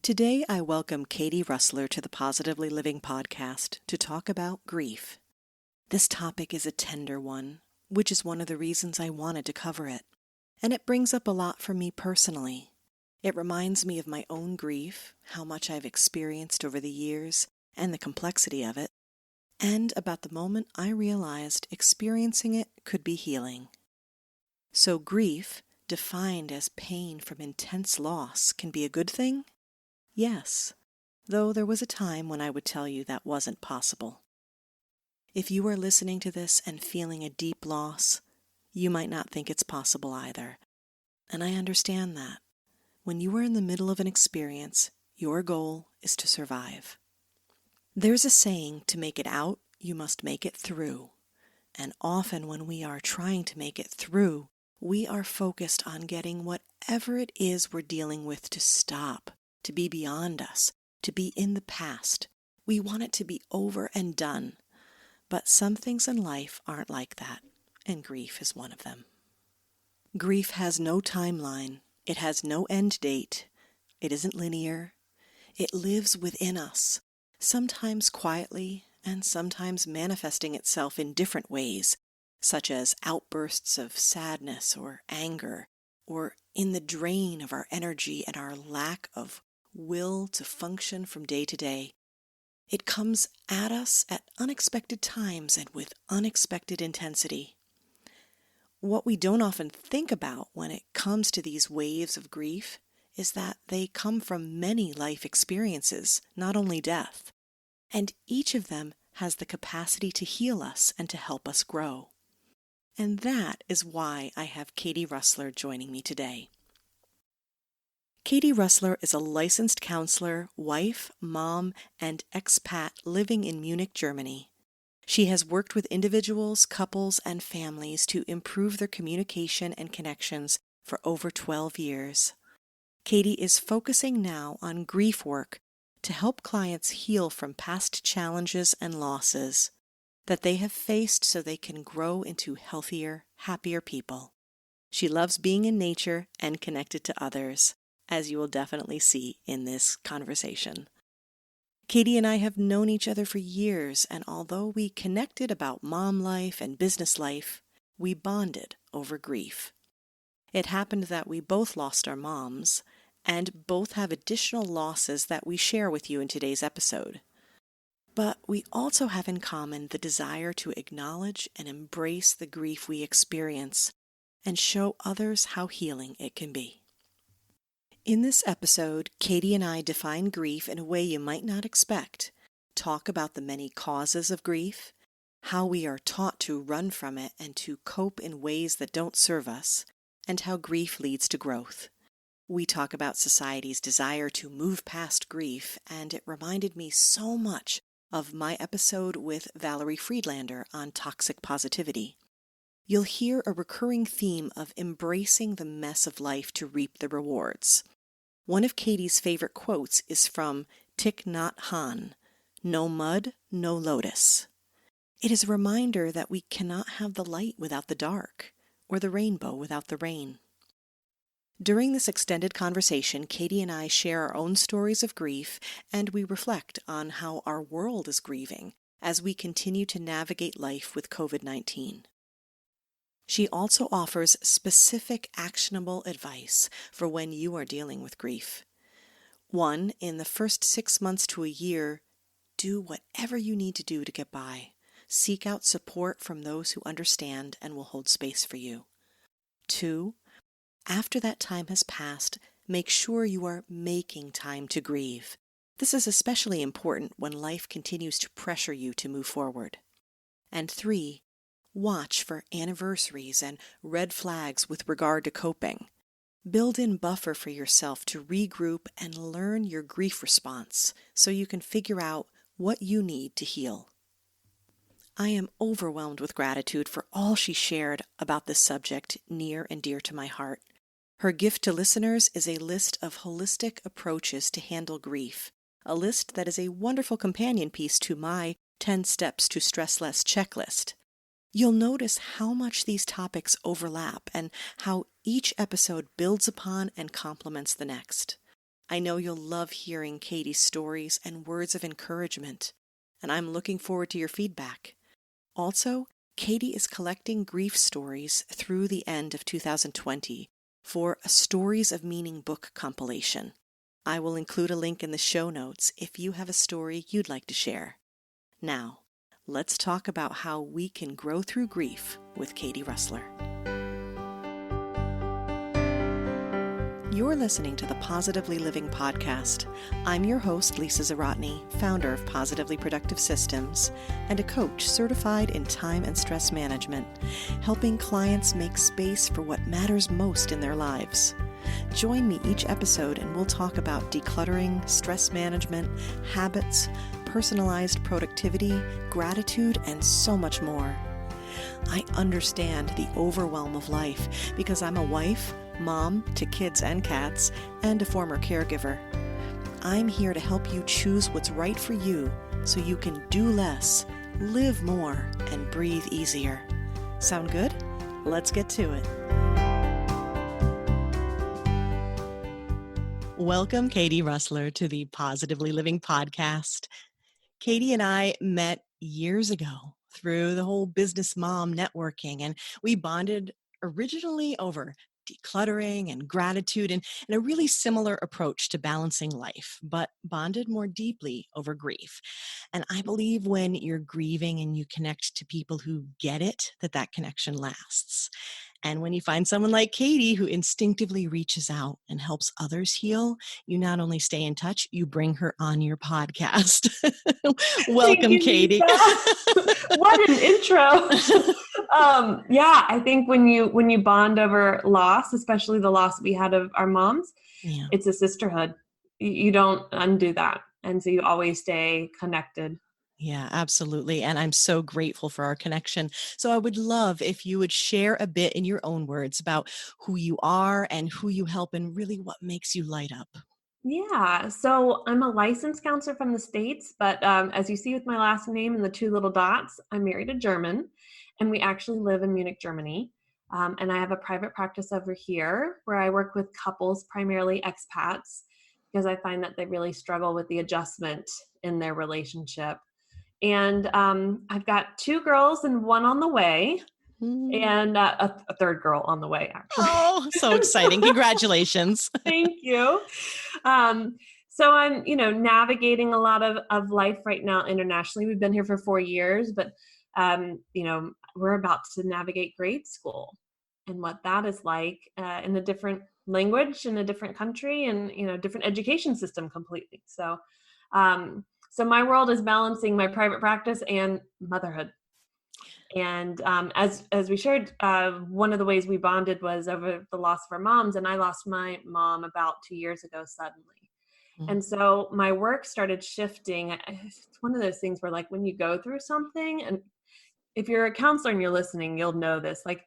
Today, I welcome Katie Rössler to the Positively Living podcast to talk about grief. This topic is a tender one, which is one of the reasons I wanted to cover it. And it brings up a lot for me personally. It reminds me of my own grief, how much I've experienced over the years, and the complexity of it, and about the moment I realized experiencing it could be healing. So grief, defined as pain from intense loss, can be a good thing? Yes, though there was a time when I would tell you that wasn't possible. If you are listening to this and feeling a deep loss, you might not think it's possible either. And I understand that. When you are in the middle of an experience, your goal is to survive. There's a saying, to make it out, you must make it through. And often when we are trying to make it through, we are focused on getting whatever it is we're dealing with to stop, to be beyond us, to be in the past. We want it to be over and done. But some things in life aren't like that, and grief is one of them. Grief has no timeline. It has no end date. It isn't linear. It lives within us, sometimes quietly and sometimes manifesting itself in different ways, such as outbursts of sadness or anger, or in the drain of our energy and our lack of will to function from day to day. It comes at us at unexpected times and with unexpected intensity. What we don't often think about when it comes to these waves of grief is that they come from many life experiences, not only death, and each of them has the capacity to heal us and to help us grow. And that is why I have Katie Rössler joining me today. Katie Rössler is a licensed counselor, wife, mom, and expat living in Munich, Germany. She has worked with individuals, couples, and families to improve their communication and connections for over 12 years. Katie is focusing now on grief work to help clients heal from past challenges and losses that they have faced so they can grow into healthier, happier people. She loves being in nature and connected to others, as you will definitely see in this conversation. Katie and I have known each other for years, and although we connected about mom life and business life, we bonded over grief. It happened that we both lost our moms, and both have additional losses that we share with you in today's episode. But we also have in common the desire to acknowledge and embrace the grief we experience and show others how healing it can be. In this episode, Katie and I define grief in a way you might not expect, talk about the many causes of grief, how we are taught to run from it and to cope in ways that don't serve us, and how grief leads to growth. We talk about society's desire to move past grief, and it reminded me so much of my episode with Valerie Friedlander on toxic positivity. You'll hear a recurring theme of embracing the mess of life to reap the rewards. One of Katie's favorite quotes is from Thich Nhat Hanh, "No mud, no lotus." It is a reminder that we cannot have the light without the dark, or the rainbow without the rain. During this extended conversation, Katie and I share our own stories of grief, and we reflect on how our world is grieving as we continue to navigate life with COVID-19. She also offers specific actionable advice for when you are dealing with grief. 1, in the first 6 months to a year, do whatever you need to do to get by. Seek out support from those who understand and will hold space for you. 2, after that time has passed, make sure you are making time to grieve. This is especially important when life continues to pressure you to move forward. And 3, watch for anniversaries and red flags with regard to coping. Build in buffer for yourself to regroup and learn your grief response so you can figure out what you need to heal. I am overwhelmed with gratitude for all she shared about this subject near and dear to my heart. Her gift to listeners is a list of holistic approaches to handle grief, a list that is a wonderful companion piece to my 10 Steps to Stress Less checklist. You'll notice how much these topics overlap and how each episode builds upon and complements the next. I know you'll love hearing Katie's stories and words of encouragement, and I'm looking forward to your feedback. Also, Katie is collecting grief stories through the end of 2020 for a Stories of Meaning book compilation. I will include a link in the show notes if you have a story you'd like to share. Now, let's talk about how we can grow through grief with Katie Rössler. You're listening to the Positively Living podcast. I'm your host, Lisa Zawrotny, founder of Positively Productive Systems and a coach certified in time and stress management, helping clients make space for what matters most in their lives. Join me each episode and we'll talk about decluttering, stress management, habits, personalized productivity, gratitude, and so much more. I understand the overwhelm of life because I'm a wife, mom to kids and cats, and a former caregiver. I'm here to help you choose what's right for you so you can do less, live more, and breathe easier. Sound good? Let's get to it. Welcome, Katie Rössler, to the Positively Living podcast. Katie and I met years ago through the whole business mom networking, and we bonded originally over decluttering and gratitude and a really similar approach to balancing life, but bonded more deeply over grief. And I believe when you're grieving and you connect to people who get it, that connection lasts. And when you find someone like Katie who instinctively reaches out and helps others heal, you not only stay in touch, you bring her on your podcast. Welcome, Katie. What an intro. I think when you bond over loss, especially the loss we had of our moms, It's a sisterhood. You don't undo that. And so you always stay connected. Yeah, absolutely. And I'm so grateful for our connection. So I would love if you would share a bit in your own words about who you are and who you help and really what makes you light up. Yeah, so I'm a licensed counselor from the States, but as you see with my last name and the two little dots, I'm married a German, and we actually live in Munich, Germany. And I have a private practice over here where I work with couples, primarily expats, because I find that they really struggle with the adjustment in their relationship. And I've got two girls and one on the way, and a third girl on the way, actually. Oh, so exciting. Congratulations. Thank you. So I'm, navigating a lot of life right now internationally. We've been here for 4 years, but, we're about to navigate grade school and what that is like in a different language, in a different country, and, different education system completely. So my world is balancing my private practice and motherhood. And as we shared, one of the ways we bonded was over the loss of our moms, and I lost my mom about 2 years ago suddenly. And so my work started shifting. It's one of those things where, like, when you go through something, and if you're a counselor and you're listening, you'll know this, like,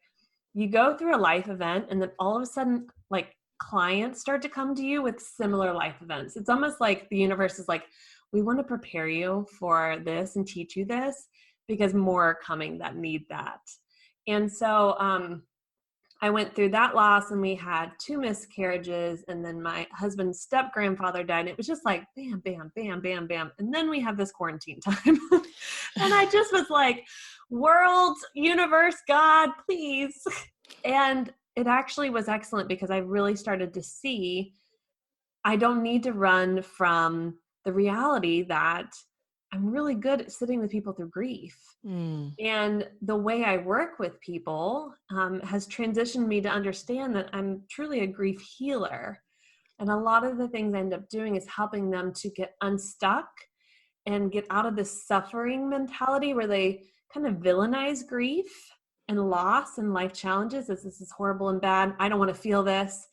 you go through a life event and then all of a sudden, like, clients start to come to you with similar life events. It's almost like the universe is like, we want to prepare you for this and teach you this, because more are coming that need that. And so I went through that loss, and we had 2 miscarriages, and then my husband's step-grandfather died, and it was just like bam, bam, bam, bam, bam. And then we have this quarantine time. And I just was like, world, universe, God, please. And it actually was excellent, because I really started to see I don't need to run from the reality that I'm really good at sitting with people through grief. And the way I work with people has transitioned me to understand that I'm truly a grief healer. And a lot of the things I end up doing is helping them to get unstuck and get out of this suffering mentality where they kind of villainize grief and loss and life challenges as this is horrible and bad. I don't want to feel this.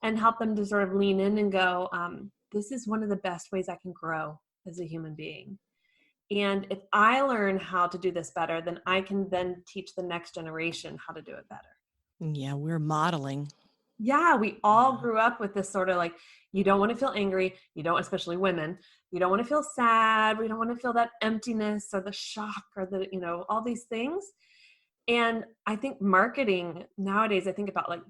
And help them to sort of lean in and go, this is one of the best ways I can grow as a human being. And if I learn how to do this better, then I can then teach the next generation how to do it better. Yeah, we're modeling. Yeah, we all grew up with this sort of like, you don't want to feel angry. You don't, especially women, you don't want to feel sad. We don't want to feel that emptiness or the shock or the, all these things. And I think marketing nowadays, I think about like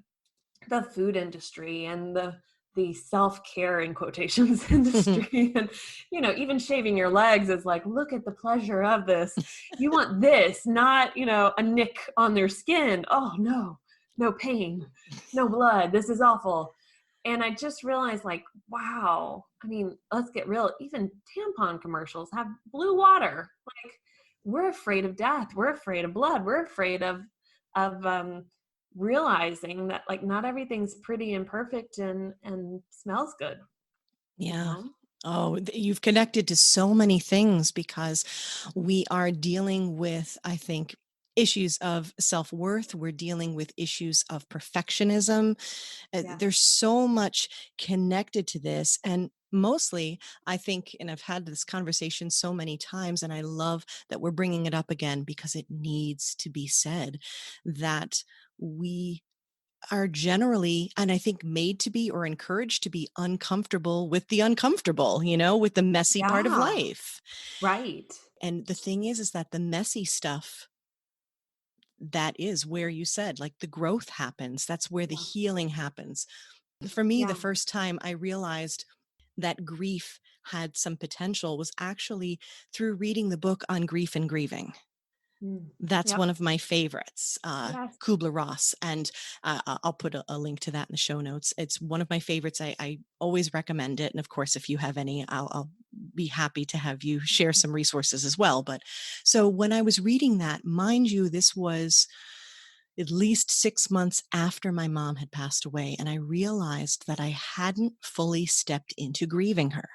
the food industry and the the self-care in quotations industry. And, even shaving your legs is like, look at the pleasure of this. You want this, not, a nick on their skin. Oh no, no pain, no blood. This is awful. And I just realized, like, wow, I mean, let's get real. Even tampon commercials have blue water. Like, we're afraid of death. We're afraid of blood. We're afraid of realizing that, like, not everything's pretty and perfect and smells good, you Yeah. know? Oh, you've connected to so many things because we are dealing with, I think, issues of self-worth. We're dealing with issues of perfectionism. Yes. There's so much connected to this. And mostly, I think, and I've had this conversation so many times, and I love that we're bringing it up again because it needs to be said that we are generally, and I think made to be or encouraged to be uncomfortable with the uncomfortable, with the messy part of Yeah. life. Right. And the thing is that the messy stuff, that is where you said, like, the growth happens. That's where the Yeah. healing happens. For me, the Yeah. first time I realized that grief had some potential was actually through reading the book on grief and grieving. Mm. That's Yep. one of my favorites, Yes. Kubler-Ross, and I'll put a link to that in the show notes. It's one of my favorites. I always recommend it, and of course, if you have any, I'll be happy to have you share some resources as well. But so when I was reading that, mind you, this was at least 6 months after my mom had passed away, and I realized that I hadn't fully stepped into grieving her.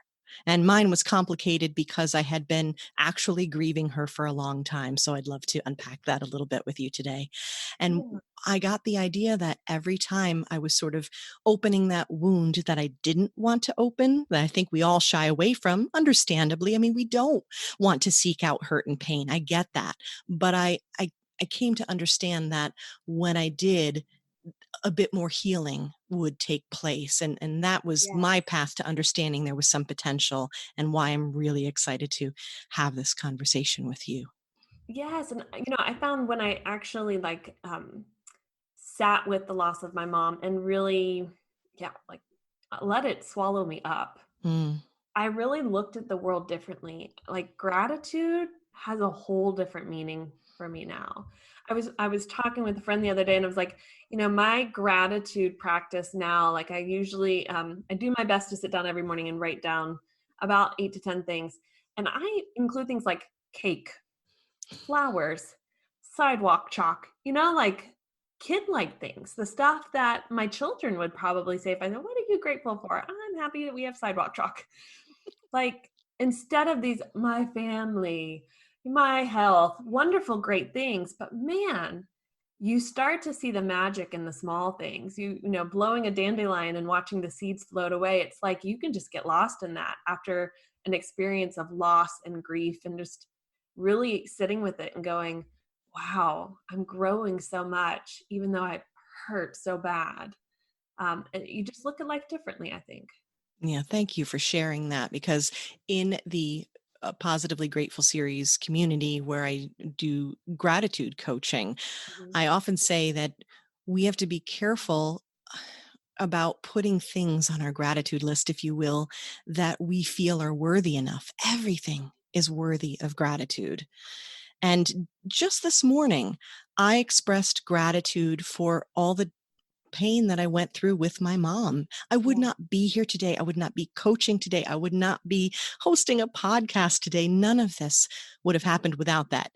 And mine was complicated because I had been actually grieving her for a long time. So I'd love to unpack that a little bit with you today. And Yeah. I got the idea that every time I was sort of opening that wound that I didn't want to open, that I think we all shy away from, understandably. I mean, we don't want to seek out hurt and pain. I get that. But I came to understand that when I did, a bit more healing would take place. And that was Yes. my path to understanding there was some potential, and why I'm really excited to have this conversation with you. Yes. And, I found when I actually, like, sat with the loss of my mom and really, yeah, like, let it swallow me up, Mm, I really looked at the world differently. Like, gratitude has a whole different meaning for me now. I was talking with a friend the other day, and I was like, my gratitude practice now, like, I usually I do my best to sit down every morning and write down about 8 to 10 things. And I include things like cake, flowers, sidewalk chalk, like, kid-like things, the stuff that my children would probably say if I said, "What are you grateful for?" "I'm happy that we have sidewalk chalk." Like, instead of these, my family, my health, wonderful, great things, but man, you start to see the magic in the small things. Blowing a dandelion and watching the seeds float away. It's like you can just get lost in that after an experience of loss and grief, and just really sitting with it and going, wow, I'm growing so much, even though I hurt so bad. And you just look at life differently, I think. yeah, thank you for sharing that because in the Positively Grateful series community where I do gratitude coaching, Mhm. I often say that we have to be careful about putting things on our gratitude list, if you will, that we feel are worthy enough. Everything is worthy of gratitude. And just this morning, I expressed gratitude for all the pain that I went through with my mom. I would Yeah. not be here today. I would not be coaching today. I would not be hosting a podcast today. None of this would have happened without that.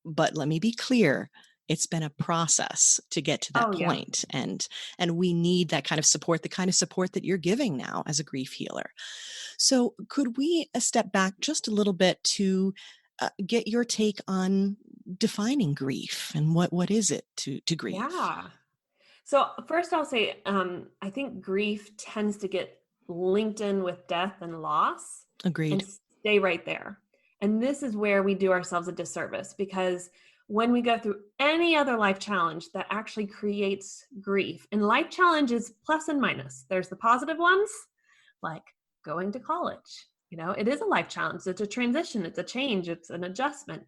But let me be clear, it's been a process to get to that Oh, yeah. point, and we need that kind of support, the kind of support that you're giving now as a grief healer. So could we step back just a little bit to get your take on defining grief and what is it to grieve? Yeah. So first I'll say, I think grief tends to get linked in with death and loss and Agreed. stay right there. And this is where we do ourselves a disservice, because when we go through any other life challenge that actually creates grief, and life challenge is plus and minus. There's the positive ones, like going to college. It is a life challenge. It's a transition, it's a change, it's an adjustment.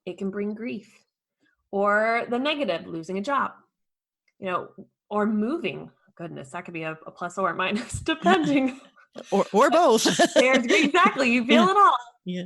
It can bring grief. Or the negative, losing a job, or moving goodness, that could be a plus or a minus, depending. Or both. There's exactly, you feel Yeah. it all. Yeah.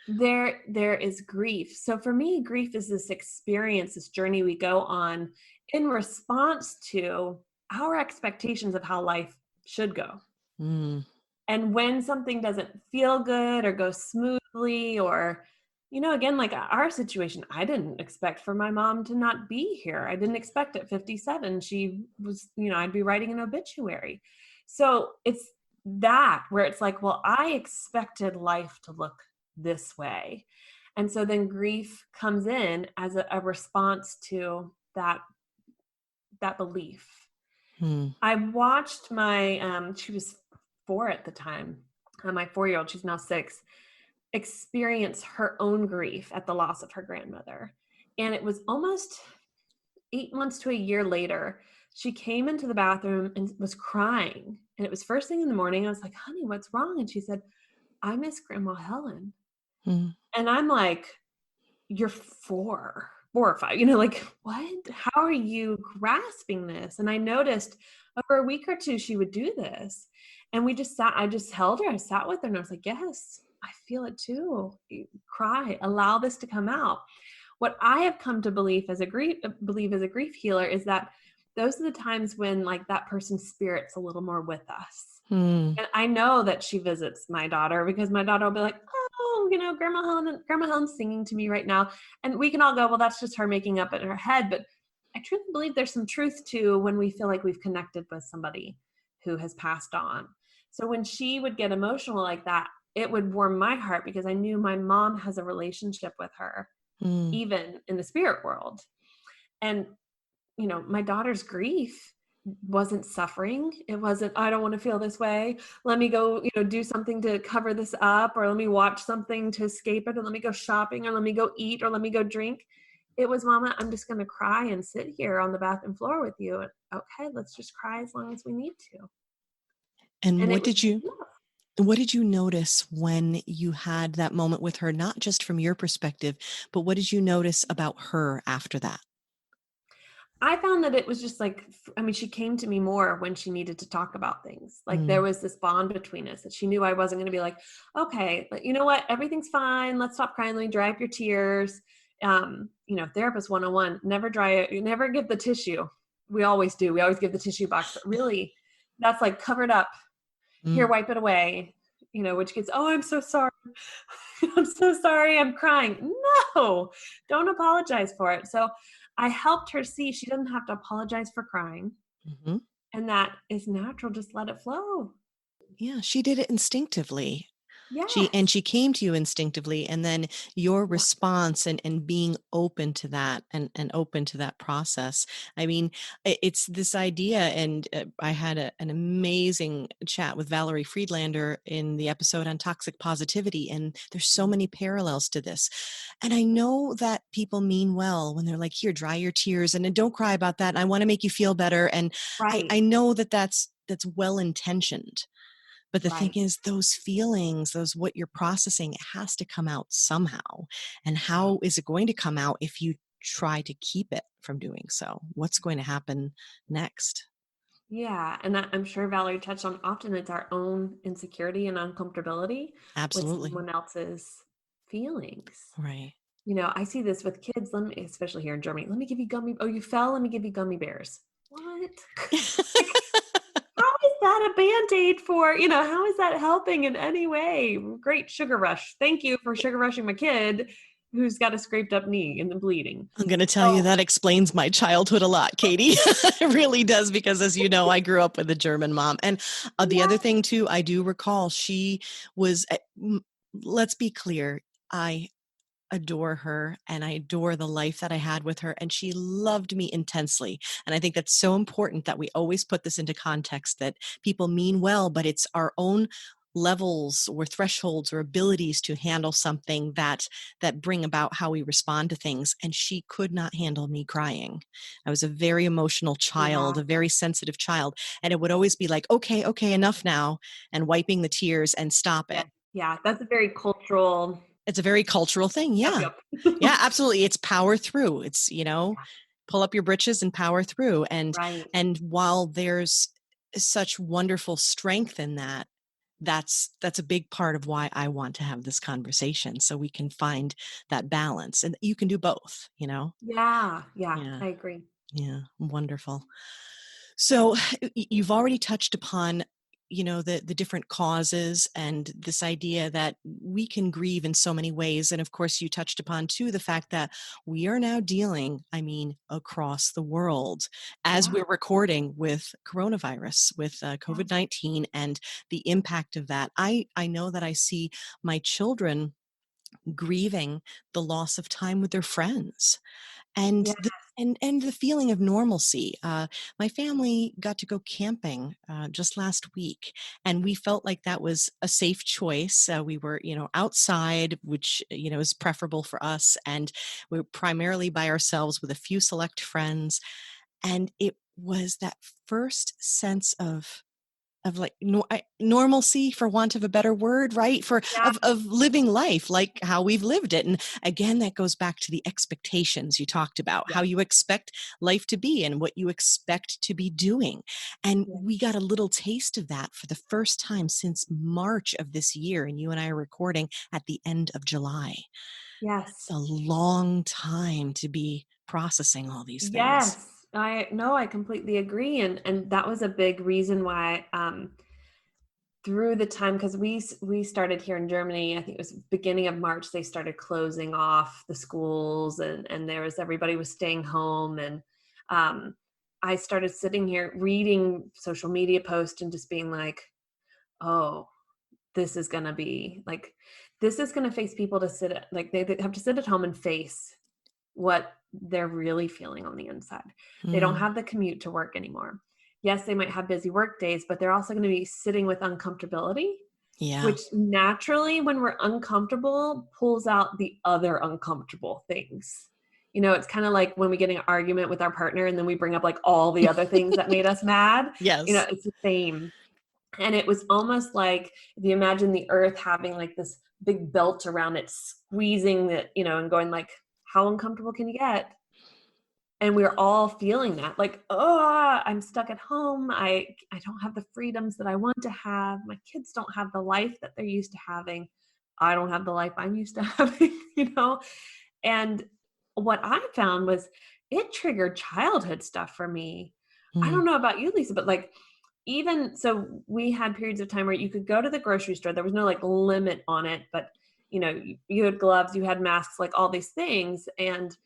There is grief. So for me, grief is this experience, this journey we go on in response to our expectations of how life should go. Mm. And when something doesn't feel good or go smoothly, or, again, like our situation, I didn't expect for my mom to not be here. I didn't expect at 57 she was, I'd be writing an obituary. So it's that where it's like, well, I expected life to look this way. And so then grief comes in as a response to that belief. Mm. I watched she was 4 at the time, my 4-year-old, she's now 6, experience her own grief at the loss of her grandmother. And it was almost 8 months to a year later, she came into the bathroom and was crying. And it was first thing in the morning. I was like, honey, what's wrong? And she said, I miss Grandma Helen. Mm. And I'm like, you're 4 or 5, like, what? How are you grasping this? And I noticed over a week or two, she would do this. And I just held her, I sat with her, and I was like, yes, I feel it too. You cry, allow this to come out. What I have come to believe as a grief healer is that those are the times when like that person's spirit's a little more with us. Mm. And I know that she visits my daughter because my daughter will be like, oh, Grandma Helen's singing to me right now. And we can all go, well, that's just her making up in her head. But I truly believe there's some truth to when we feel like we've connected with somebody who has passed on. So when she would get emotional like that, it would warm my heart because I knew my mom has a relationship with her, Mm. even in the spirit world. And, my daughter's grief wasn't suffering. It wasn't, I don't want to feel this way. Let me go, do something to cover this up, or let me watch something to escape it, or let me go shopping, or let me go eat, or let me go drink. It was, Mama, I'm just going to cry and sit here on the bathroom floor with you. And, okay, let's just cry as long as we need to. And And it what was did you What did you notice when you had that moment with her, not just from your perspective, but what did you notice about her after that? I found that it was just like, she came to me more when she needed to talk about things. Like there Mm. was this bond between us that she knew I wasn't going to be like, okay, but you know what? Everything's fine. Let's stop crying. Let me dry up your tears. Therapist 101, never give the tissue. We always do. We always give the tissue box, but really that's like covered up. Here, Mm. wipe it away. Which gets, oh, I'm so sorry. I'm so sorry. I'm crying. No, don't apologize for it. So I helped her see she doesn't have to apologize for crying. Mm-hmm. And that is natural. Just let it flow. Yeah, she did it instinctively. Yes. She came to you instinctively, and then your Yeah. response and being open to that and open to that process. I mean, it's this idea, and I had an amazing chat with Valerie Friedlander in the episode on toxic positivity, and there's so many parallels to this. And I know that people mean well when they're like, here, dry your tears and then don't cry about that. And I want to make you feel better. And Right. I know that that's well intentioned. But the thing Right. is, those feelings, what you're processing, it has to come out somehow. And Yeah. how is it going to come out if you try to keep it from doing so? What's going to happen next? Yeah. And I'm sure Valerie touched on often it's our own insecurity and uncomfortability with Absolutely. someone else's feelings. Right. I see this with kids, especially here in Germany. Let me give you oh, you fell, let me give you gummy bears. What? Like, how is that a Band-Aid for, how is that helping in any way? Great sugar rush. Thank you for sugar rushing my kid who's got a scraped up knee and the bleeding. I'm going to tell you So, that explains my childhood a lot, Katie. It really does, because as you know, I grew up with a German mom. And the other yeah, thing too, I do recall she was, let's be clear, I adore her and I adore the life that I had with her, and she loved me intensely. And I think that's so important that we always put this into context, that people mean well, but it's our own levels or thresholds or abilities to handle something that bring about how we respond to things. And she could not handle me crying. I was a very emotional child, yeah, a very sensitive child, and it would always be like, okay, enough now, and wiping the tears and stop yeah, it. yeah. That's a very cultural. It's a very cultural thing. Yep, Yeah. yep. Yeah, absolutely. It's power through. It's, Yeah, pull up your britches and power through. Right. And while there's such wonderful strength in that, that's a big part of why I want to have this conversation, so we can find that balance, and you can do both, you know? Yeah. Yeah. Yeah. I agree. Yeah, wonderful. So you've already touched upon, the different causes and this idea that we can grieve in so many ways. And of course, you touched upon too the fact that we are now dealing, I mean, across the world as Yeah. we're recording with coronavirus, with Yeah. COVID-19 and the impact of that. I know that I see my children grieving the loss of time with their friends and Yeah. the feeling of normalcy. My family got to go camping just last week, and we felt like that was a safe choice. We were, outside, which is preferable for us, and we were primarily by ourselves with a few select friends. And it was that first sense of like normalcy, for want of a better word, right? For Yeah. of living life like how we've lived it. And again, that goes back to the expectations you talked about, Yeah. how you expect life to be and what you expect to be doing. And Yeah. we got a little taste of that for the first time since March of this year, and you and I are recording at the end of July. It's Yes. a long time to be processing all these things. Yes. I no, I completely agree. And that was a big reason why through the time, because we started here in Germany, I think it was beginning of March, they started closing off the schools, and there was everybody was staying home. And um I started sitting here reading social media posts and just being like, oh, this is gonna be like, this is gonna face people to sit at, like they have to sit at home and face what they're really feeling on the inside. They don't Mm, have the commute to work anymore. Yes, they might have busy work days, but they're also going to be sitting with uncomfortability, yeah. which naturally, when we're uncomfortable, pulls out the other uncomfortable things. It's kind of like when we get in an argument with our partner and then we bring up like all the other things that made us mad. Yes. It's the same. And it was almost like, if you imagine the earth having like this big belt around it, squeezing it, and going like, how uncomfortable can you get? And we're all feeling that, like, oh, I'm stuck at home. I don't have the freedoms that I want to have. My kids don't have the life that they're used to having. I don't have the life I'm used to having, And what I found was it triggered childhood stuff for me. I Mm, don't know about you, Lisa, but like, even so, we had periods of time where you could go to the grocery store. There was no like limit on it, but you had gloves, you had masks, like all these things. And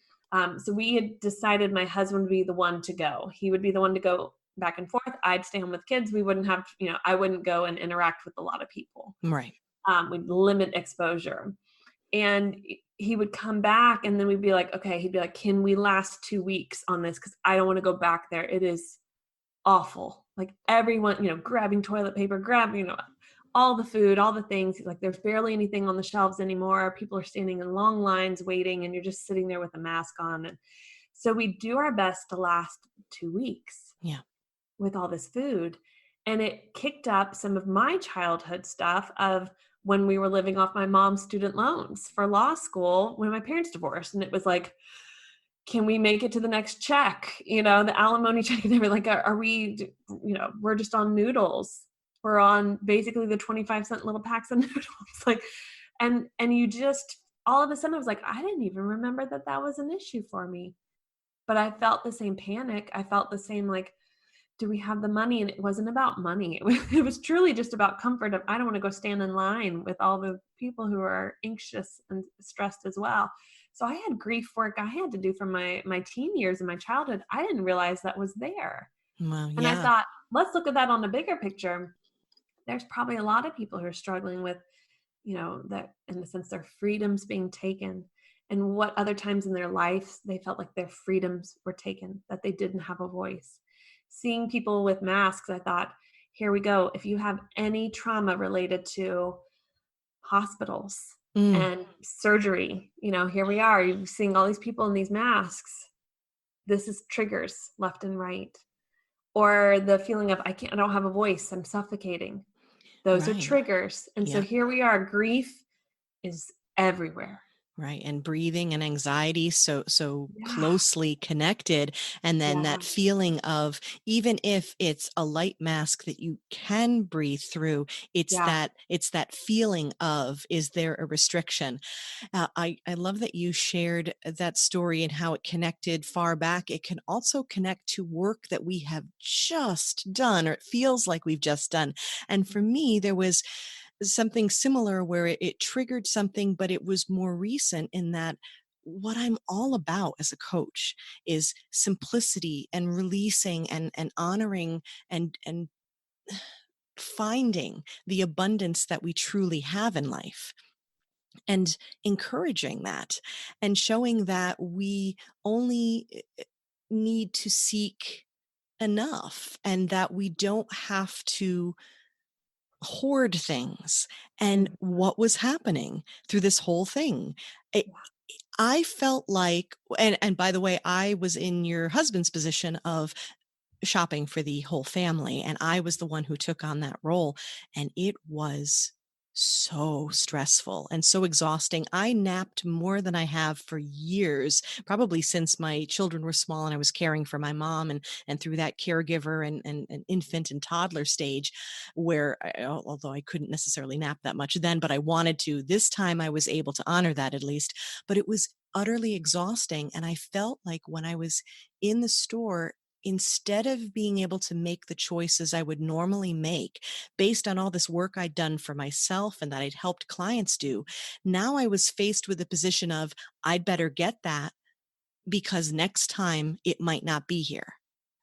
so we had decided my husband would be the one to go. He would be the one to go back and forth. I'd stay home with kids. We wouldn't have, I wouldn't go and interact with a lot of people. right. We'd limit exposure. And he would come back, and then we'd be like, okay, he'd be like, can we last 2 weeks on this? Because I don't want to go back there. It is awful. Like everyone, grabbing toilet paper, grabbing, all the food, all the things. Like there's barely anything on the shelves anymore. People are standing in long lines waiting, and you're just sitting there with a mask on. And so we do our best to last 2 weeks Yeah. with all this food. And it kicked up some of my childhood stuff of when we were living off my mom's student loans for law school when my parents divorced. And it was like, can we make it to the next check? The alimony check, and they were like, are we, we're just on noodles. We're on basically the 25-cent little packs of noodles. Like, and you just, all of a sudden I was like, I didn't even remember that that was an issue for me. But I felt the same panic. I felt the same, like, do we have the money? And it wasn't about money. It was truly just about comfort of, I don't want to go stand in line with all the people who are anxious and stressed as well. So I had grief work I had to do from my teen years and my childhood. I didn't realize that was there. Well, And I yeah. thought, let's look at that on the bigger picture. There's probably a lot of people who are struggling with, that in the sense their freedoms being taken, and what other times in their life they felt like their freedoms were taken, that they didn't have a voice. Seeing people with masks, I thought, here we go. If you have any trauma related to hospitals Mm, and surgery, here we are. You're seeing all these people in these masks. This is triggers left and right. Or the feeling of, I don't have a voice. I'm suffocating. Those are right. triggers. And so Yeah. here we are. Grief is everywhere. Right. And breathing and anxiety so Yeah. closely connected. And then Yeah. that feeling of, even if it's a light mask that you can breathe through, Yeah. it's that feeling of, is there a restriction? I love that you shared that story and how it connected far back. It can also connect to work that we have just done, or it feels like we've just done. And for me, there was something similar where it triggered something, but it was more recent in that what I'm all about as a coach is simplicity and releasing and honoring and finding the abundance that we truly have in life, and encouraging that, and showing that we only need to seek enough, and that we don't have to hoard things. And Mhm. what was happening through this whole thing, it, Yeah. I felt like, and by the way, I was in your husband's position of shopping for the whole family, and I was the one who took on that role, and it was so stressful and so exhausting. I napped more than I have for years, probably since my children were small and I was caring for my mom, and through that caregiver and infant and toddler stage, where although I couldn't necessarily nap that much then, but I wanted to. This time I was able to honor that, at least. But it was utterly exhausting, and I felt like when I was in the store, instead of being able to make the choices I would normally make based on all this work I'd done for myself and that I'd helped clients do, now I was faced with the position of, I'd better get that, because next time it might not be here.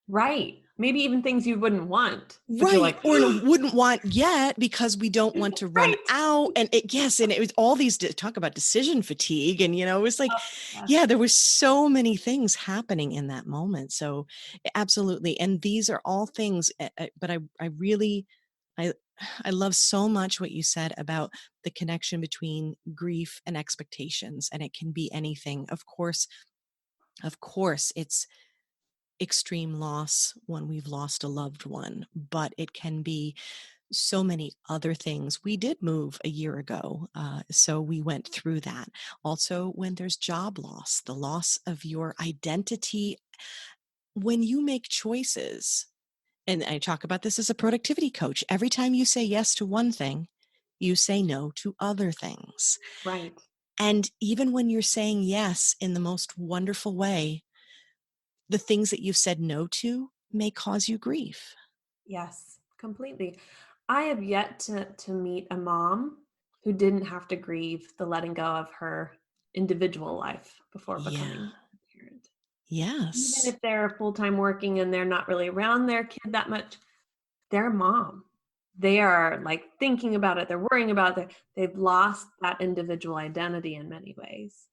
Right. Maybe even things you wouldn't want, but you're Right. like, Or wouldn't want yet, because we don't want to run right. out. And yes, and it was all these, talk about decision fatigue. And, it was like, Oh, yes. yeah, there was so many things happening in that moment. So absolutely. And these are all things, but I really, I, I love so much what you said about the connection between grief and expectations. And it can be anything. Of course, it's extreme loss when we've lost a loved one, but it can be so many other things. We did move a year ago, so we went through that. Also, when there's job loss, the loss of your identity, when you make choices, and I talk about this as a productivity coach, every time you say yes to one thing, you say no to other things. Right. And even when you're saying yes in the most wonderful way, the things that you've said no to may cause you grief. Yes, completely. I have yet to meet a mom who didn't have to grieve the letting go of her individual life before Yeah. becoming a parent. Even Yes. if they're full-time working and they're not really around their kid that much, they're a mom. They are like thinking about it, they're worrying about it. They've lost that individual identity in many ways.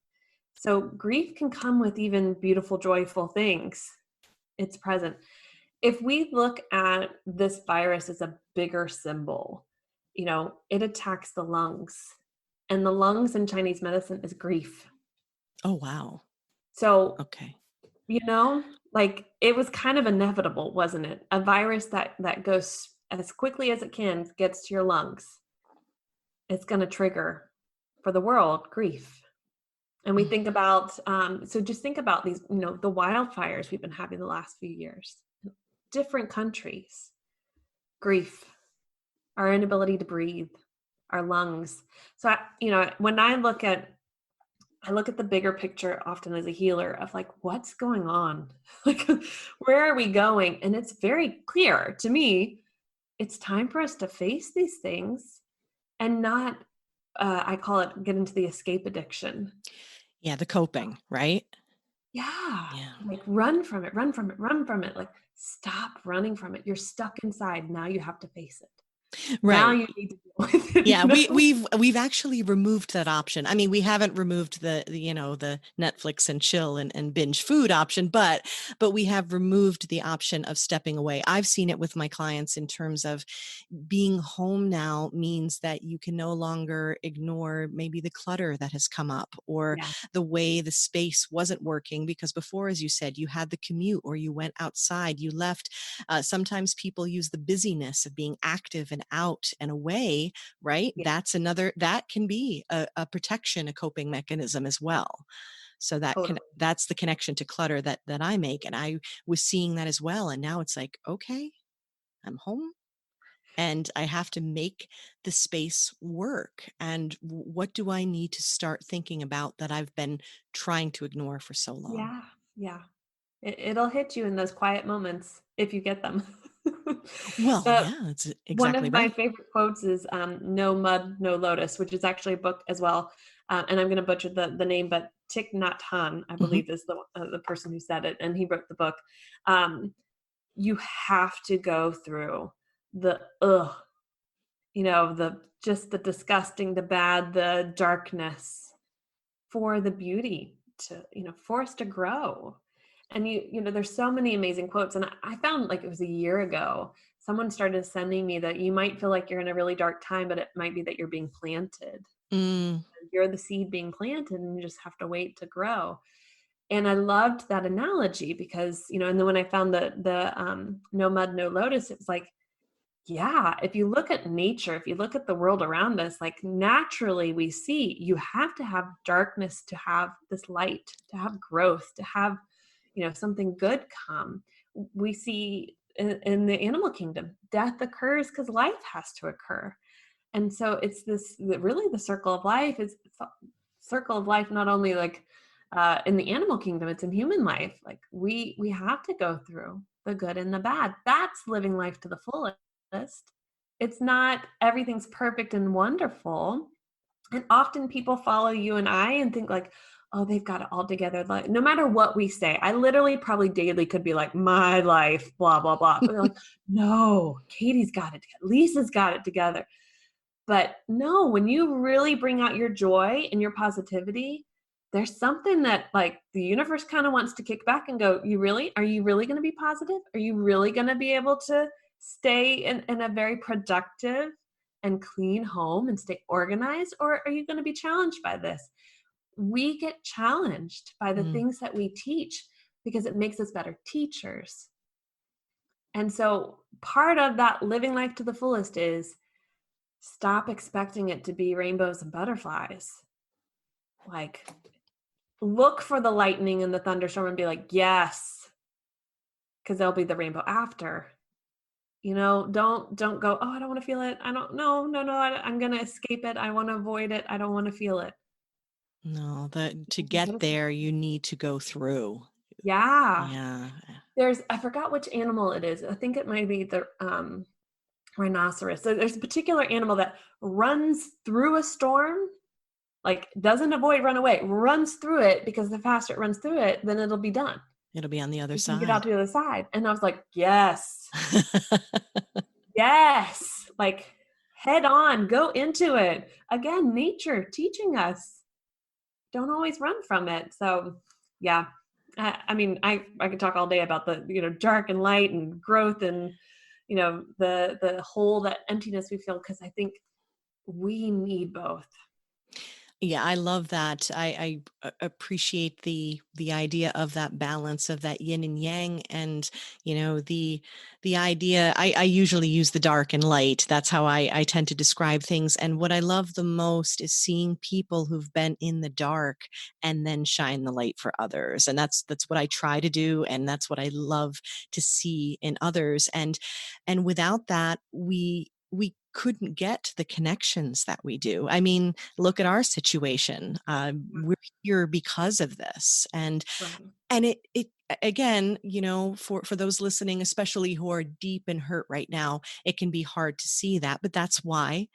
So grief can come with even beautiful, joyful things. It's present. If we look at this virus as a bigger symbol, it attacks the lungs. And the lungs in Chinese medicine is grief. Oh, wow. So, Okay. like it was kind of inevitable, wasn't it? A virus that goes as quickly as it can gets to your lungs. It's going to trigger for the world grief. And we think about so just think about these, the wildfires we've been having the last few years. Different countries, grief, our inability to breathe, our lungs. So when I look at the bigger picture often as a healer of like what's going on? Like where are we going? And it's very clear to me, it's time for us to face these things and not I call it get into the escape addiction. Yeah, the coping, right? Yeah. Yeah. Like run from it, run from it, run from it. Like stop running from it. You're stuck inside. Now you have to face it. Now Right. you need to deal with it, Yeah, we've actually removed that option. I mean, we haven't removed the Netflix and chill and binge food option, but we have removed the option of stepping away. I've seen it with my clients in terms of being home now means that you can no longer ignore maybe the clutter that has come up, or Yeah. the way the space wasn't working, because before, as you said, you had the commute, or you went outside, you left. Sometimes people use the busyness of being active and out and away, right? Yeah, That can be a protection, a coping mechanism as well. So totally. that's the connection to clutter that I make. And I was seeing that as well. And now it's like, okay, I'm home and I have to make the space work. And what do I need to start thinking about that I've been trying to ignore for so long? Yeah, yeah. It'll hit you in those quiet moments if you get them. Well, Uh, yeah, that's One exactly of my right. favorite quotes is "No mud, no lotus," which is actually a book as well. And I'm going to butcher the name, but Thich Nhat Hanh, I Hmm. believe, is the person who said it, and he wrote the book. Um, you have to go through the ugh, the just the disgusting, the bad, the darkness for the beauty to, for us to grow. And there's so many amazing quotes. And I found like it was a year ago, someone started sending me that you might feel like you're in a really dark time, but it might be that you're being planted. Mm, You're the seed being planted and you just have to wait to grow. And I loved that analogy because, and then when I found the no mud, no lotus, it was like, yeah, if you look at nature, if you look at the world around us, like naturally we see you have to have darkness to have this light, to have growth, to have, something good come. We see in the animal kingdom, death occurs because life has to occur. And so it's really the circle of life is it's a circle of life, not only like in the animal kingdom, it's in human life. Like we have to go through the good and the bad. That's living life to the fullest. It's not everything's perfect and wonderful. And often people follow you and I and think like, oh, they've got it all together. Like no matter what we say, I literally probably daily could be like, my life, blah, blah, blah. But they're like, no, Katie's got it together. Lisa's got it together. But no, when you really bring out your joy and your positivity, there's something that like the universe kind of wants to kick back and go, are you really going to be positive? Are you really going to be able to stay in a very productive and clean home and stay organized? Or are you going to be challenged by this? We get challenged by the mm. things that we teach because it makes us better teachers. And so part of that living life to the fullest is stop expecting it to be rainbows and butterflies. Like, look for the lightning and the thunderstorm and be like, yes, because there'll be the rainbow after. Don't go, oh, I don't want to feel it. I don't, no, no, no, I'm going to escape it. I want to avoid it. I don't want to feel it. No, that to But get there, you need to go through. yeah. Yeah. I forgot which animal it is. I think it might be the rhinoceros. So there's a particular animal that runs through a storm, like doesn't avoid run away, runs through it because the faster it runs through it, then it'll be done. It'll be on the other You can get out side. to the other side. And I was like, yes, yes, like head on, go into it. Again, nature teaching us, don't always run from it. So yeah. I mean, I could talk all day about the, dark and light and growth and, the hole, that emptiness we feel, because I think we need both. Yeah, I love that. Appreciate the idea of that balance of that yin and yang, and the idea. I usually use the dark and light. That's how I tend to describe things. And what I love the most is seeing people who've been in the dark and then shine the light for others. And that's what I try to do, and that's what I love to see in others. And without that, we couldn't get the connections that we do. I mean, look at our situation. We're here because of this, Right. and it again, for those listening, especially who are deep in hurt right now, it can be hard to see that, but that's why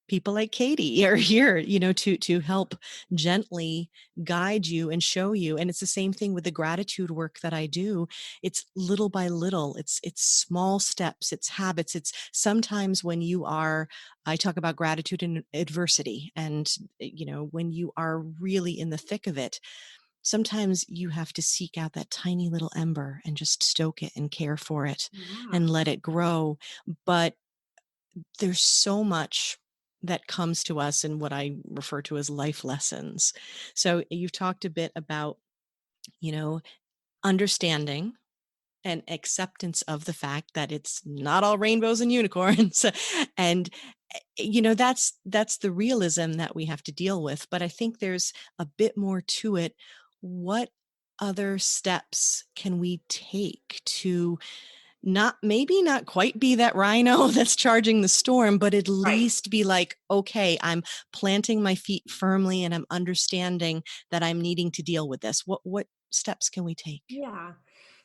people like Katie are here, to help gently guide you and show you. And it's the same thing with the gratitude work that I do. It's little by little. It's small steps, it's habits. It's sometimes when I talk about gratitude in adversity, and when you are really in the thick of it, sometimes you have to seek out that tiny little ember and just stoke it and care for it Yeah. and let it grow. But there's so much that comes to us in what I refer to as life lessons. So you've talked a bit about, you know, understanding and acceptance of the fact that it's not all rainbows and unicorns. And that's the realism that we have to deal with. But I think there's a bit more to it. What other steps can we take to maybe not quite be that rhino that's charging the storm, but at Right. least be like, okay, I'm planting my feet firmly and I'm understanding that I'm needing to deal with this. What steps can we take? Yeah.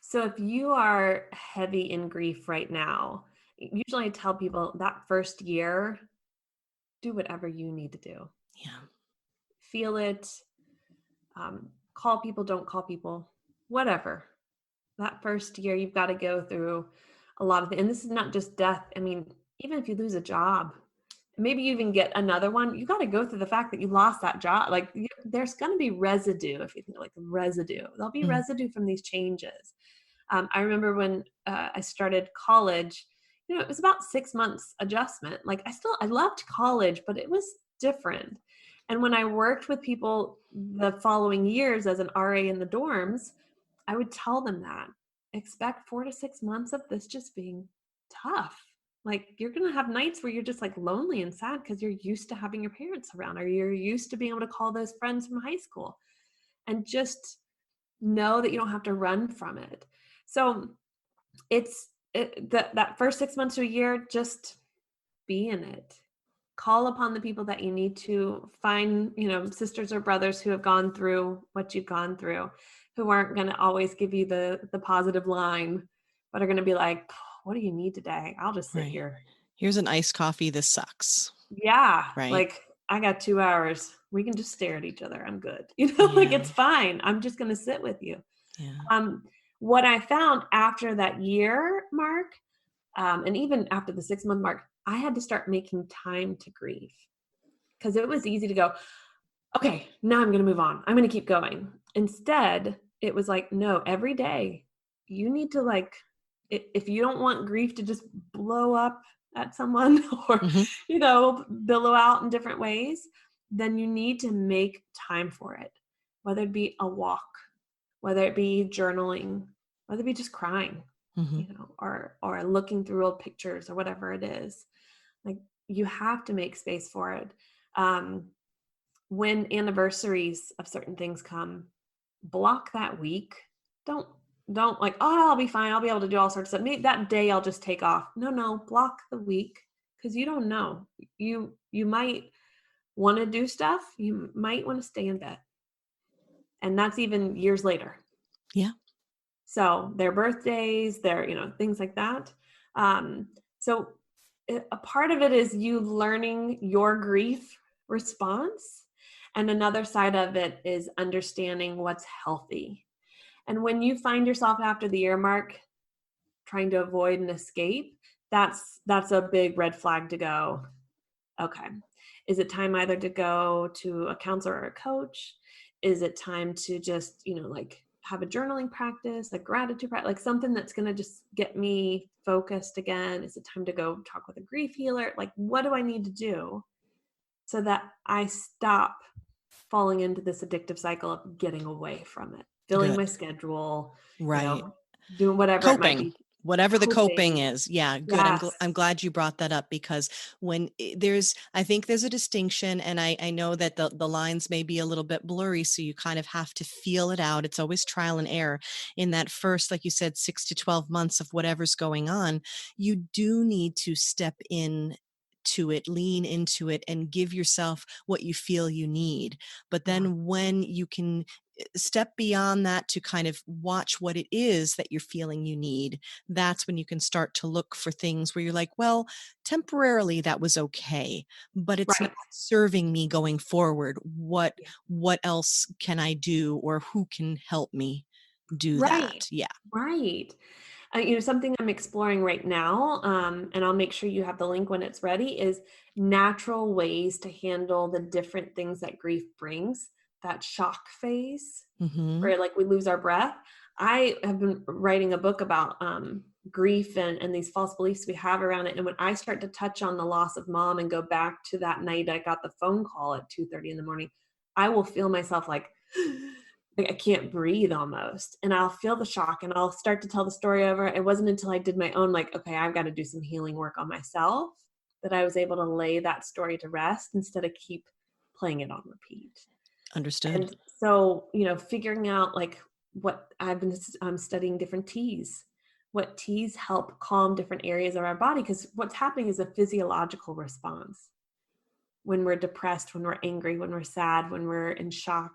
So if you are heavy in grief right now, usually I tell people that first year, do whatever you need to do. Yeah. Feel it, call people, don't call people, whatever. That first year, you've got to go through a lot of things. And this is not just death. I mean, even if you lose a job, maybe you even get another one, you got to go through the fact that you lost that job. Like there's going to be residue, if you think like residue, there'll be Mm, residue from these changes. I remember when I started college, it was about 6 months adjustment. Like I loved college, but it was different. And when I worked with people the following years as an RA in the dorms, I would tell them that expect 4 to 6 months of this just being tough. Like you're going to have nights where you're just like lonely and sad because you're used to having your parents around, or you're used to being able to call those friends from high school, and just know that you don't have to run from it. So that first 6 months to a year, just be in it. Call upon the people that you need to find, sisters or brothers who have gone through what you've gone through, who aren't going to always give you the positive line, but are going to be like, what do you need today? I'll just sit right. here. Here's an iced coffee. This sucks. Yeah. Right. Like I got 2 hours. We can just stare at each other. I'm good. Like Yeah. it's fine. I'm just going to sit with you. Yeah. Um, what I found after that year mark, and even after the 6 month mark, I had to start making time to grieve, because it was easy to go, okay, now I'm going to move on. I'm going to keep going. Instead, it was like, no, every day you need to if you don't want grief to just blow up at someone or, Hmm. billow out in different ways, then you need to make time for it, whether it be a walk, whether it be journaling, whether it be just crying, Hmm. or looking through old pictures or whatever it is. Like you have to make space for it. Um, when anniversaries of certain things come, block that week. Don't don't like, oh, I'll be fine. I'll be able to do all sorts of stuff. Maybe that day I'll just take off. No, block the week, because you don't know. You might want to do stuff. You might want to stay in bed. And that's even years later. Yeah. So their birthdays, their, things like that. So a part of it is you learning your grief response. And another side of it is understanding what's healthy. And when you find yourself after the year mark trying to avoid and escape, that's a big red flag to go, okay, is it time either to go to a counselor or a coach? Is it time to just, like have a journaling practice, a gratitude practice, like something that's going to just get me focused again? Is it time to go talk with a grief healer? Like, what do I need to do so that I stop falling into this addictive cycle of getting away from it, filling Good. my schedule, Right. doing whatever it might Coping, be, whatever the coping coping. is. Yeah, good. Yes. I'm glad you brought that up, because I think there's a distinction, and I know that the lines may be a little bit blurry, so you kind of have to feel it out. It's always trial and error in that first, like you said, 6 to 12 months of whatever's going on. You do need to step in to it, lean into it, and give yourself what you feel you need. But Yeah. then when you can step beyond that to kind of watch what it is that you're feeling you need, that's when you can start to look for things where you're like, well, temporarily that was okay, but it's not Right. serving me going forward. what Yeah. what else can I do, or who can help me do Right. that? Yeah. Right. Something I'm exploring right now, and I'll make sure you have the link when it's ready, is natural ways to handle the different things that grief brings. That shock phase, Hmm. where like we lose our breath. I have been writing a book about grief and these false beliefs we have around it. And when I start to touch on the loss of mom and go back to that night I got the phone call at 2:30 in the morning, I will feel myself like like I can't breathe almost. And I'll feel the shock and I'll start to tell the story over. It wasn't until I did my own, like, okay, I've got to do some healing work on myself, that I was able to lay that story to rest instead of keep playing it on repeat. Understood. And so, figuring out like what I've been studying different teas, what teas help calm different areas of our body. Because what's happening is a physiological response when we're depressed, when we're angry, when we're sad, when we're in shock.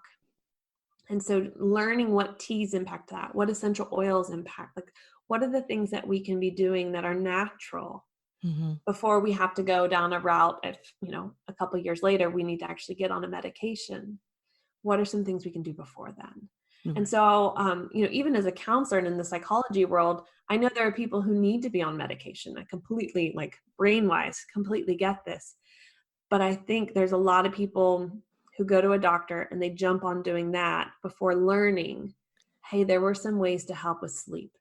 And so learning what teas impact that, what essential oils impact, like what are the things that we can be doing that are natural Hmm. before we have to go down a route if, a couple of years later, we need to actually get on a medication. What are some things we can do before then? And so, even as a counselor and in the psychology world, I know there are people who need to be on medication. I completely, like brain wise, completely get this. But I think there's a lot of people who go to a doctor and they jump on doing that before learning, hey, there were some ways to help with sleep.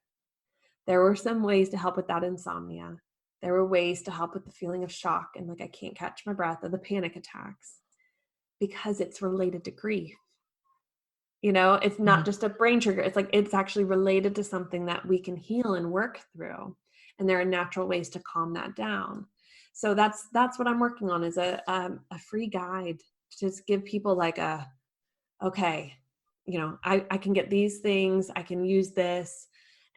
There were some ways to help with that insomnia. There were ways to help with the feeling of shock and like I can't catch my breath or the panic attacks because it's related to grief. It's not Hmm. just a brain trigger. It's like it's actually related to something that we can heal and work through. And there are natural ways to calm that down. So that's what I'm working on, is a free guide to just give people like okay, I can get these things, I can use this,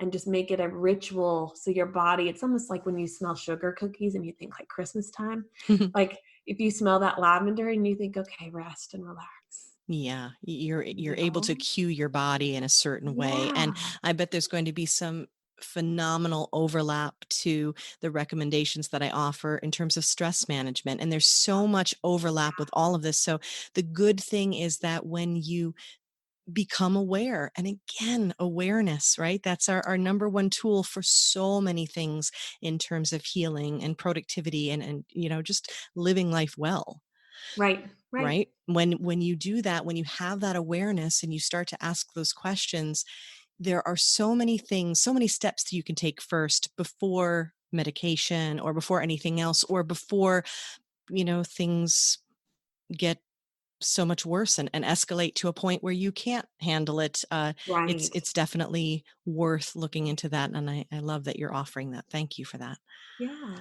and just make it a ritual. So your body, it's almost like when you smell sugar cookies and you think like Christmas time, like if you smell that lavender and you think, okay, rest and relax, Yeah, you're you able to know? cue your body in a certain way, and Yeah, I bet there's going to be some phenomenal overlap to the recommendations that I offer in terms of stress management, and there's so much overlap with all of this. So the good thing is that when you become aware, and again, awareness, right? That's our number one tool for so many things in terms of healing and productivity and just living life well. right, right, Right? When you do that, when you have that awareness and you start to ask those questions, there are so many things, so many steps that you can take first before medication or before anything else, or before, things get so much worse and escalate to a point where you can't handle it. It's right. it's definitely worth looking into that. And I love that you're offering that. Thank you for that. Yeah.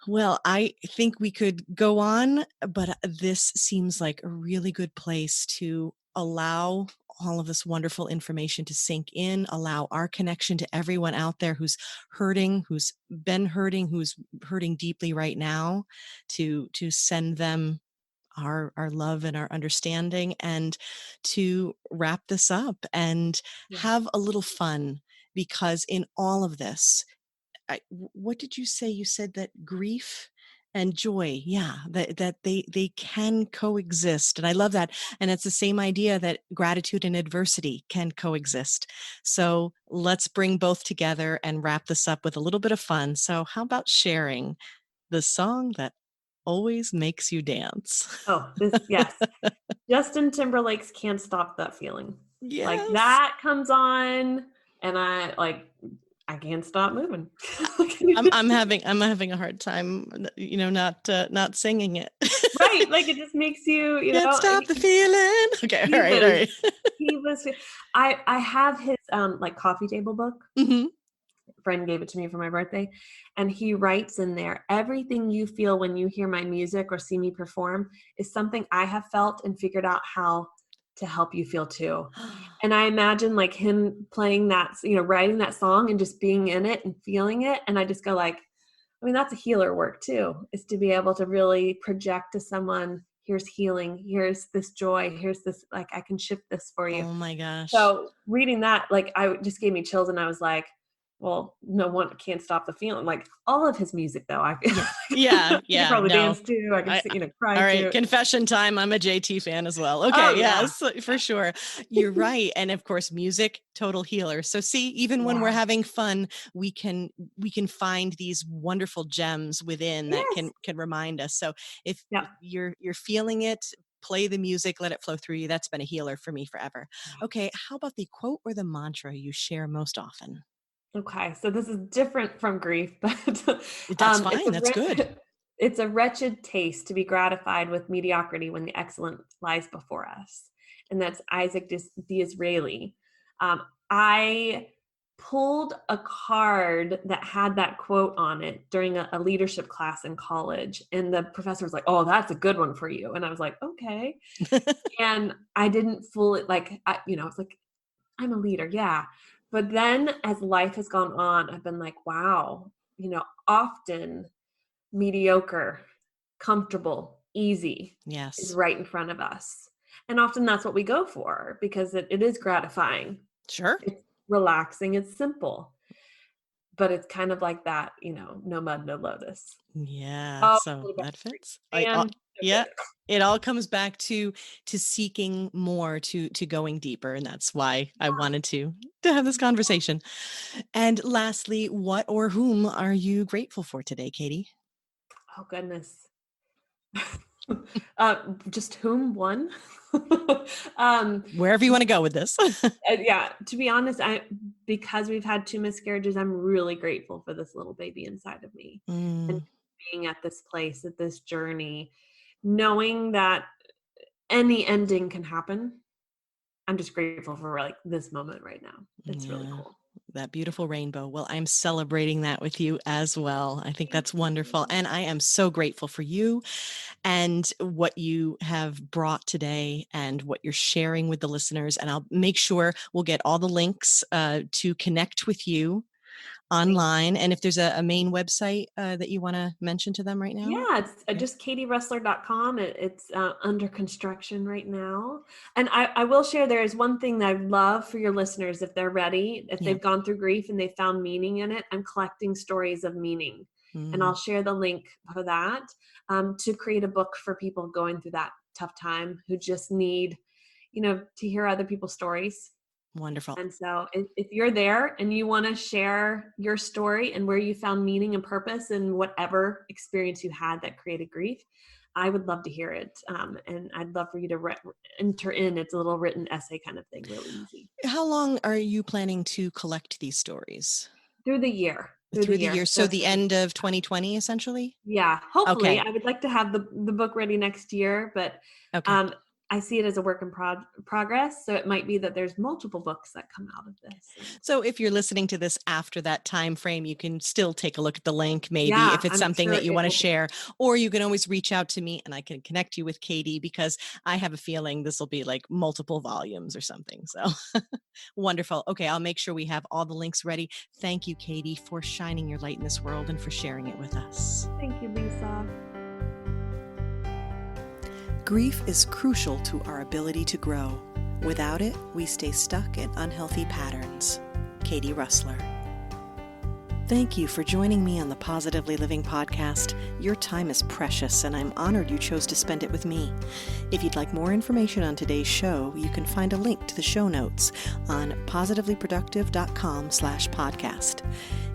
Well, I think we could go on, but this seems like a really good place to allow all of this wonderful information to sink in, allow our connection to everyone out there who's hurting, who's been hurting, who's hurting deeply right now, to send them our love and our understanding, and to wrap this up and Yeah. have a little fun, because in all of this, what did you say? You said that grief and joy, yeah, that they can coexist, and I love that. And it's the same idea that gratitude and adversity can coexist. So let's bring both together and wrap this up with a little bit of fun. So how about sharing the song that always makes you dance? Oh, yes. Justin Timberlake's "Can't Stop That Feeling." Like, Yes. that comes on, and I can't stop moving. I'm having a hard time, not singing it. Right, like, it just makes you, Can't stop the feeling. Okay, all he right, all was right. he was I have his, like, coffee table book. Mhm. A friend gave it to me for my birthday, and he writes in there, "Everything you feel when you hear my music or see me perform is something I have felt and figured out how to help you feel too." And I imagine, like, him playing that, writing that song and just being in it and feeling it, and I just go like, I mean, that's a healer work too, is to be able to really project to someone, "Here's healing, here's this joy, here's this, like, I can shift this for you." Oh my gosh. So, reading that, like, I just gave me chills, and I was like, well, no one can't stop the feeling. Like, all of his music, though, I feel Yeah. like Yeah, I could yeah, probably no. dance to, I could I see, cry All right, to. confession time, I'm a JT fan as well. Oh, Okay, yeah. yes, for sure. You're right, and of course, music, total healer. So see, even when we're Yeah. having fun, we can find these wonderful gems within that Yes. can remind us. So if Yeah. you're feeling it, play the music, let it flow through you. That's been a healer for me forever. Okay, how about the quote or the mantra you share most often? Okay, so this is different from grief, but That's it's fine, a that's good. It's a wretched taste to be gratified with mediocrity when the excellent lies before us. And that's Isaac D'Israeli. I pulled a card that had that quote on it during a leadership class in college. And the professor was like, "Oh, that's a good one for you." And I was like, "Okay." And I didn't fully, like, it's like, I'm a leader. Yeah. But then as life has gone on, I've been like, wow, often mediocre, comfortable, easy is Yes. right in front of us. And often that's what we go for because it is gratifying. Sure. It's relaxing, it's simple, but it's kind of like that, no mud, no lotus. Yeah, Oh, so that fits. and so Yeah, good. it all comes back to seeking more, to going deeper, and that's why I wanted to have this conversation. And lastly, what or whom are you grateful for today, Katie? Oh goodness. Just whom one? um, Wherever you want to go with this. yeah, to be honest, because we've had 2 miscarriages, I'm really grateful for this little baby inside of me and Mm, being at this place, at this journey, knowing that any ending can happen. I'm just grateful for like this moment right now. It's really yeah. cool. That beautiful rainbow. Well, I'm celebrating that with you as well. I think Thank that's wonderful. you. And I am so grateful for you and what you have brought today and what you're sharing with the listeners. And I'll make sure we'll get all the links to connect with you Thank online. And if there's a main website that you want to mention to them right now. Yeah, it's Yeah. just katierössler.com. It's under construction right now. And I will share, there is one thing that I love for your listeners, if they're ready, if Yeah. they've gone through grief and they found meaning in it, I'm collecting stories of meaning. And I'll Mm, share the link for that, to create a book for people going through that tough time who just need, to hear other people's stories. wonderful. And so if you're there and you want to share your story and where you found meaning and purpose in whatever experience you had that created grief, I would love to hear it. And I'd love for you to enter in. It's a little written essay kind of thing, really easy. How long are you planning to collect these stories? Through the year. Through the Through the year. year. So the end of 2020, essentially? Yeah, hopefully. Okay. I would like to have the book ready next year, but Okay. um, I see it as a work in progress. So it might be that there's multiple books that come out of this. And So if you're listening to this after that time frame, you can still take a look at the link, maybe yeah, if it's I'm something sure that you it want to will be. share, or you can always reach out to me and I can connect you with Katie because I have a feeling this will be like multiple volumes or something. So wonderful. Okay, I'll make sure we have all the links ready. Thank you, Katie, for shining your light in this world and for sharing it with us. Thank you, Lisa. Grief is crucial to our ability to grow. Without it, we stay stuck in unhealthy patterns. Katie Rössler. Thank you for joining me on the Positively Living podcast. Your time is precious, and I'm honored you chose to spend it with me. If you'd like more information on today's show, you can find a link to the show notes on positivelyproductive.com/podcast.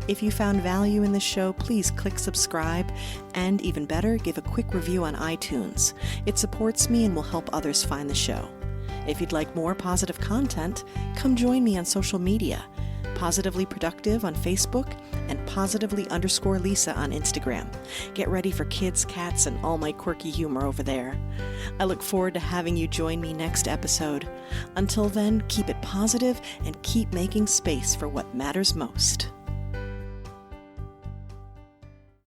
If you found value in this show, please click subscribe, and even better, give a quick review on iTunes. It supports me and will help others find the show. If you'd like more positive content, come join me on social media. Positively Productive on Facebook and positively_Lisa on Instagram. Get ready for kids, cats, and all my quirky humor over there. I look forward to having you join me next episode. Until then, keep it positive and keep making space for what matters most.